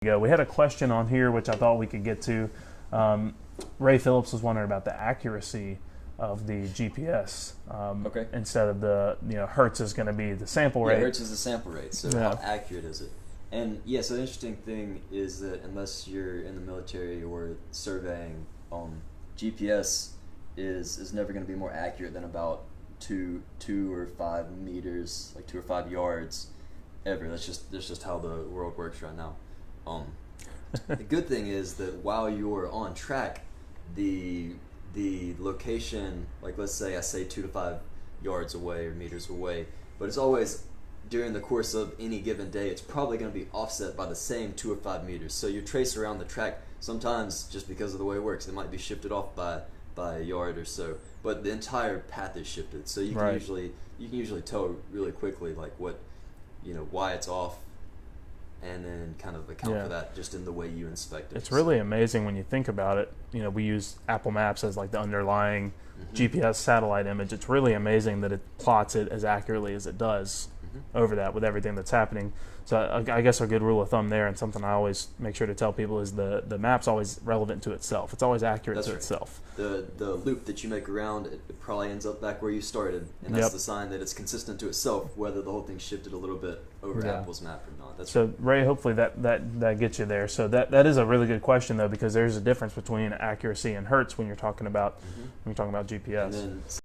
go. We had a question on here which I thought we could get to. Ray Phillips was wondering about the accuracy of the GPS. Okay. Instead of the hertz is going to be the sample rate. Yeah, hertz is the sample rate. So how accurate is it? And yeah, so the interesting thing is that unless you're in the military or surveying, GPS is never going to be more accurate than about two or 5 meters, like 2 or 5 yards, ever. That's just how the world works right now. The good thing is that while you're on track, the location, like let's say I say 2 to 5 yards away or meters away, but it's always during the course of any given day, it's probably going to be offset by the same 2 or 5 meters. So you trace around the track, sometimes just because of the way it works, it might be shifted off by a yard or so, but the entire path is shifted. So you can usually tell really quickly like why it's off, and then kind of account for that just in the way you inspect it. It's really amazing when you think about it. We use Apple Maps as like the underlying GPS satellite image. It's really amazing that it plots it as accurately as it does over that with everything that's happening. So I guess a good rule of thumb there, and something I always make sure to tell people, is the map's always relevant to itself. It's always accurate to itself. The loop that you make around it probably ends up back where you started, and that's the sign that it's consistent to itself, whether the whole thing shifted a little bit over Apple's map or not. So Ray, hopefully that gets you there. So that is a really good question though, because there's a difference between accuracy and hertz when you're talking about GPS.